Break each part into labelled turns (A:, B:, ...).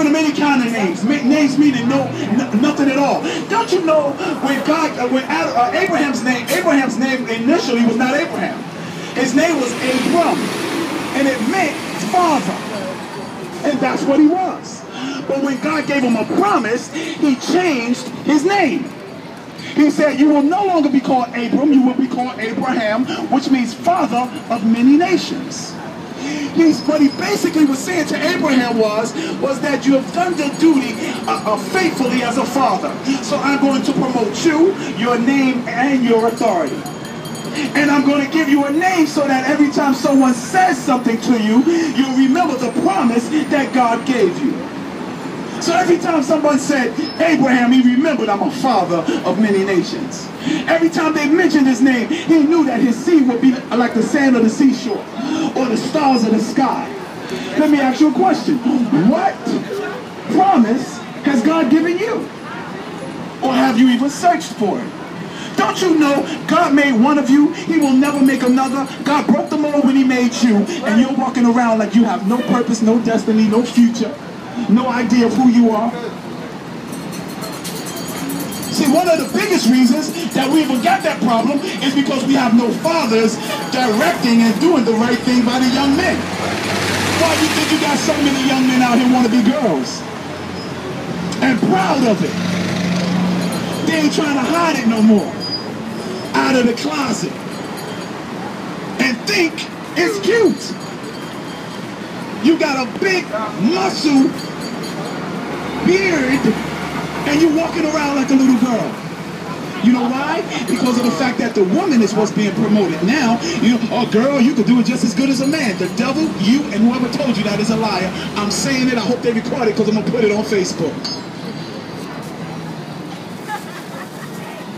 A: giving him any kind of names. Names meaning nothing at all. Don't you know when Abraham's name initially was not Abraham. His name was Abram, and it meant father, and that's what he was. But when God gave him a promise, he changed his name. He said, you will no longer be called Abram, you will be called Abraham, which means father of many nations. What he basically was saying to Abraham was that you have done the duty faithfully as a father. So I'm going to promote you, your name, and your authority. And I'm going to give you a name so that every time someone says something to you, you'll remember the promise that God gave you. So every time someone said Abraham, he remembered, I'm a father of many nations. Every time they mentioned his name, he knew that his seed would be like the sand of the seashore or the stars of the sky. Let me ask you a question. What promise has God given you? Or have you even searched for it? Don't you know God made one of you, he will never make another. God broke the mold when he made you, and you're walking around like you have no purpose, no destiny, no future. No idea of who you are. See, one of the biggest reasons that we even got that problem is because we have no fathers directing and doing the right thing by the young men. Why do you think you got so many young men out here want to be girls? And proud of it. They ain't trying to hide it no more. Out of the closet. And think it's cute. You got a big muscle beard and you're walking around like a little girl. You know why? Because of the fact that the woman is what's being promoted. Now, you know, oh girl, you can do it just as good as a man. The devil, you, and whoever told you that is a liar. I'm saying it, I hope they record it because I'm going to put it on Facebook.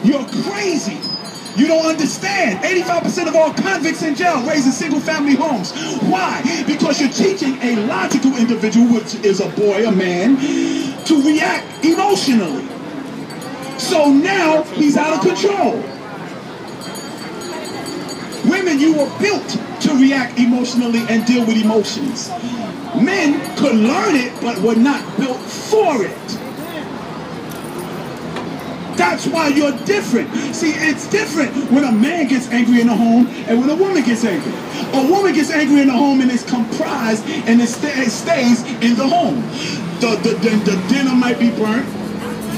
A: You're crazy. You don't understand. 85% of all convicts in jail raised in single-family homes. Why? Because you're teaching a logical individual, which is a boy, a man, to react emotionally. So now he's out of control. Women, you were built to react emotionally and deal with emotions. Men could learn it, but were not built for it. That's why you're different. See, it's different when a man gets angry in the home and when a woman gets angry. A woman gets angry in the home and it's comprised and it stays in the home. The dinner might be burnt.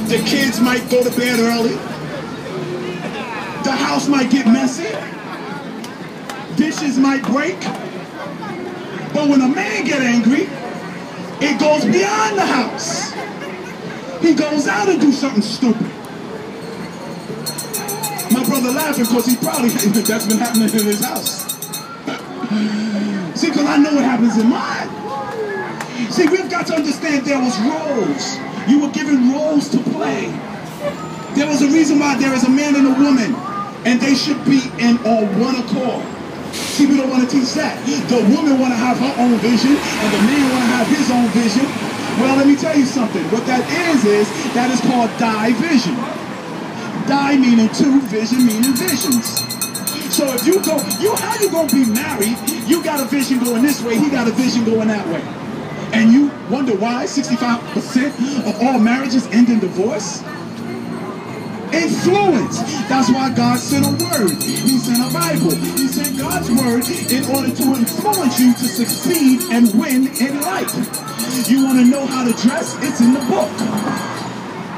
A: The kids might go to bed early. The house might get messy. Dishes might break. But when a man gets angry, it goes beyond the house. He goes out and do something stupid. My brother laughing because he probably, that's been happening in his house. See, because I know what happens in mine. See, we've got to understand there was roles. You were given roles to play. There was a reason why there is a man and a woman, and they should be on one accord. See, we don't want to teach that. The woman want to have her own vision, and the man want to have his own vision. Well, let me tell you something. What that is that is called division. Die meaning two, vision meaning visions. So if you go, how you gonna be married? You got a vision going this way, he got a vision going that way. And you wonder why 65% of all marriages end in divorce? Influence. That's why God sent a word. He sent a Bible. He sent God's word in order to influence you to succeed and win in life. You want to know how to dress? It's in the book.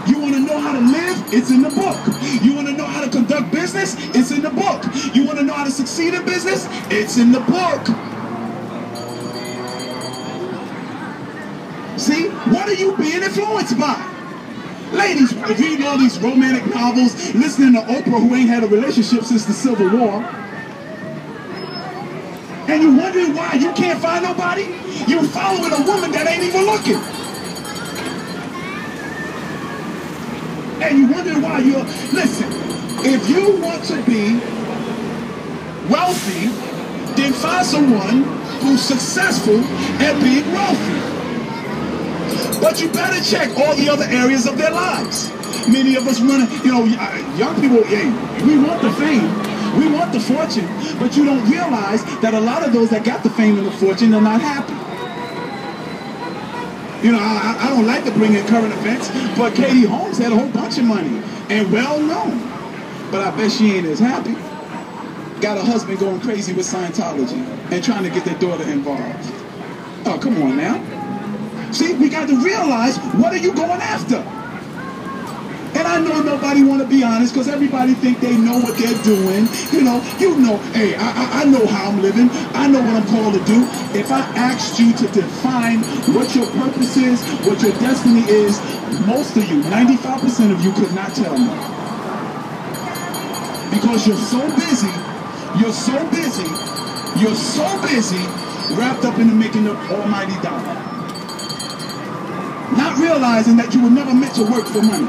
A: You want to know how to live? It's in the book. You want to know how to conduct business? It's in the book. You want to know how to succeed in business? It's in the book. See, what are you being influenced by? Ladies, reading all these romantic novels, listening to Oprah who ain't had a relationship since the Civil War, and you wondering why you can't find nobody? You're following a woman that ain't even looking. And you wondering why you're... Listen, if you want to be wealthy, then find someone who's successful at being wealthy. But you better check all the other areas of their lives. Many of us want to, young people, we want the fame, we want the fortune, but you don't realize that a lot of those that got the fame and the fortune are not happy. You know, I don't like to bring in current events, but Katie Holmes had a whole bunch of money and well known. But I bet she ain't as happy. Got a husband going crazy with Scientology and trying to get their daughter involved. Oh, come on now. See, we got to realize, what are you going after? And I know nobody want to be honest because everybody think they know what they're doing. You know, hey, I know how I'm living. I know what I'm called to do. If I asked you to define what your purpose is, what your destiny is, most of you, 95% of you could not tell me. Because you're so busy wrapped up in the making of almighty dollar. Not realizing that you were never meant to work for money.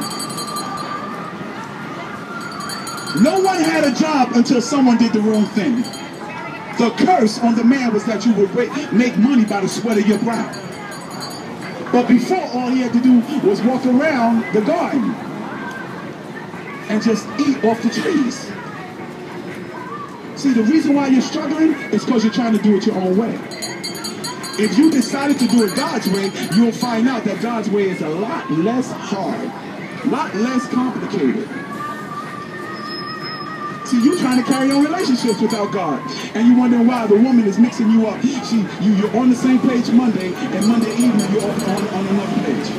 A: No one had a job until someone did the wrong thing. The curse on the man was that you would make money by the sweat of your brow. But before, all he had to do was walk around the garden and just eat off the trees. See, the reason why you're struggling is because you're trying to do it your own way. If you decided to do it God's way, you'll find out that God's way is a lot less hard, a lot less complicated. See, you trying to carry on relationships without God, and you wondering why the woman is mixing you up. You're on the same page Monday, and Monday evening you're on another page.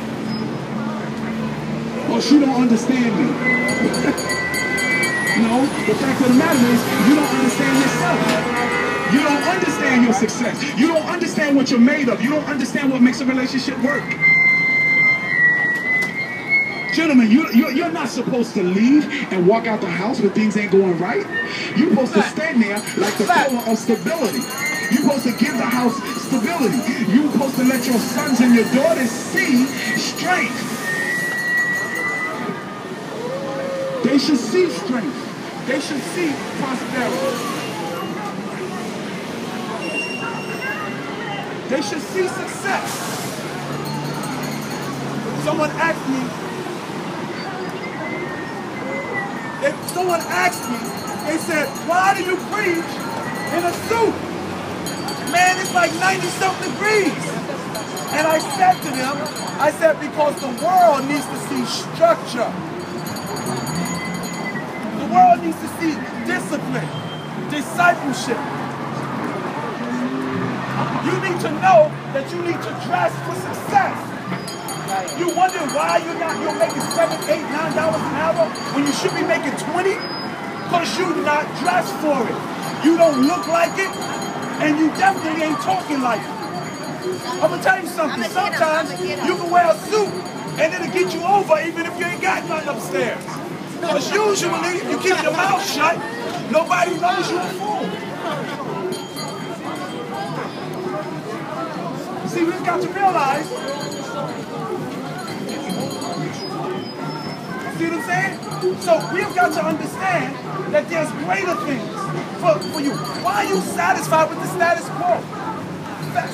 A: Or she don't understand me. No, the fact of the matter is, you don't understand yourself. You don't understand your success. You don't understand what you're made of. You don't understand what makes a relationship work. Gentlemen, you're not supposed to leave and walk out the house when things ain't going right. You're supposed to stand there like the pillar of stability. You're supposed to give the house stability. You're supposed to let your sons and your daughters see strength. They should see strength. They should see prosperity. They should see success. Someone asked me, they said, why do you preach in a suit? Man, it's like 90-something degrees. And I said to them, because the world needs to see structure. The world needs to see discipline, discipleship. You need to know that you need to dress for success. You wonder why you're making $7, $8, $9 an hour when you should be making 20? Because you're not dressed for it. You don't look like it, and you definitely ain't talking like it. I'm going to tell you something. Sometimes you can wear a suit, and it'll get you over even if you ain't got nothing upstairs. Because usually, if you keep your mouth shut, nobody knows you're a fool. See, we've got to realize, see what I'm saying? So we've got to understand that there's greater things for you. Why are you satisfied with the status quo?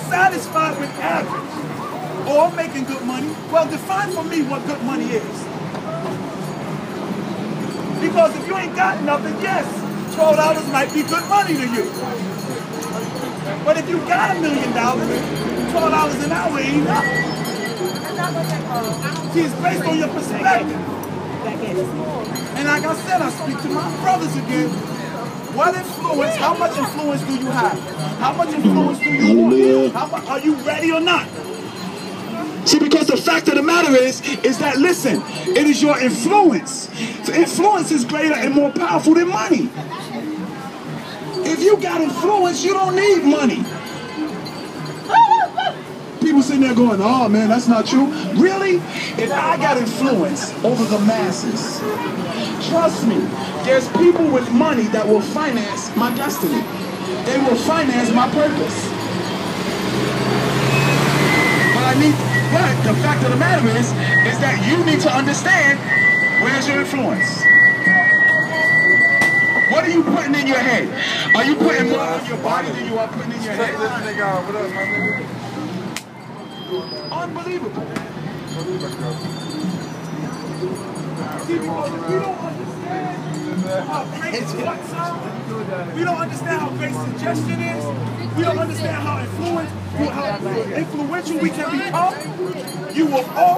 A: Satisfied with average or making good money? Well, define for me what good money is. Because if you ain't got nothing, yes, $12 might be good money to you. But if you got $1 million, $12 an hour ain't enough. See, it's based on your perspective. And like I said, I speak to my brothers again. What influence, how much influence do you have? How much influence do you want? Are you ready or not? See, because the fact of the matter is that, listen, it is your influence. Influence is greater and more powerful than money. If you got influence, you don't need money. People sitting there going, oh man, that's not true. Really? If I got influence over the masses, trust me, there's people with money that will finance my destiny. They will finance my purpose. But the fact of the matter is that you need to understand, where's your influence? What are you putting in your head? Are you putting more on your body than you are putting in your head? Unbelievable. See, because if you don't understand how great his what sound. We don't understand how great suggestion is. We don't understand how influential we can become. You will all